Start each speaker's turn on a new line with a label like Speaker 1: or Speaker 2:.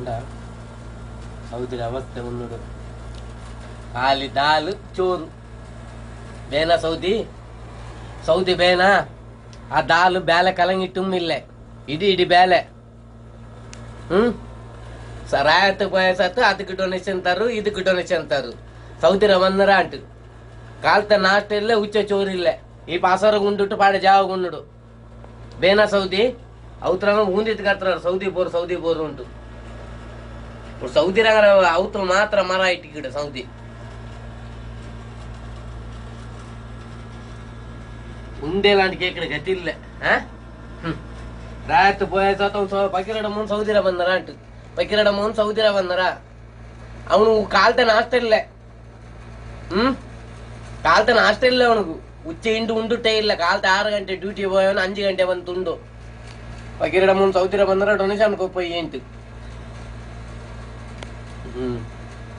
Speaker 1: ಕಂಡ ಸೌದಿ ಅವಸ್ಥೆ ಉನ್ನಡು ಖಾಲಿ ದಾಲ್ ಚೋರು ಬೇನ ಸೌದಿ ಬೇನ ಆ ದಾಲು ಬೇಲೆ ಕಲಂಗಿ ತುಂಬಿಲ್ಲೆ ಇಡಿ ಬೇಲೆ రాయత పోయేసత్తు అదికి డొనేషన్ తారు ఇదికి డొనేషన్ తారు సౌదీ రవన్నర అంటు కాల్త నాస్టెల్లే ఉచ్చ చోరిల్లే ఈ పాసర గుండుట్టు పాడే జావ గుండు ಬೇನ ಸೌದಿ ಅವತ್ರ ಮುಂದಿತ್ ಕರ್ತಾರ ಸೌದಿ ಬೋರ್ ಉಂಟು ಸೌದಿ ರಂಗ ಅವತ್ರ ಮಾತ್ರ ಮರ ಇಟ್ಟಿಗಿಡ ಸೌದಿ ఉండే లాంటి ఇక్కడ గతిల్లే రాయత్ పోయే పక్కిరడ ముందు సౌదీరా ಬಂದರ అంటు పక్కిరడ ముందు సౌదీరా ಬಂದರ ಅವನು ಕಾಲ್ತನ ಹಾಸ್ಟೆಲ್ಲೇ ಕಾಲ್ತನ ಹಾಸ್ಟೆಲ್ಲೇ ಅವನಿಗೆ ಉಚ್ಚ ಇಂಡು ಉಂಡುಟ್ಟೇ ಇಲ್ಲ ಕಾಲ್ತ 6 ಗಂಟೆ ಡ್ಯೂಟಿ ಹೋಯವನು 5 ಗಂಟೆ ಬಂದು ಉಂಡು ಪಕ್ಕಿರಡ ಮುಂದು ಸೌದೀರಾ ಬಂದರ ಡೊನೇಷನ್ ಕೊಪ್ಪೈ ಎಂಟು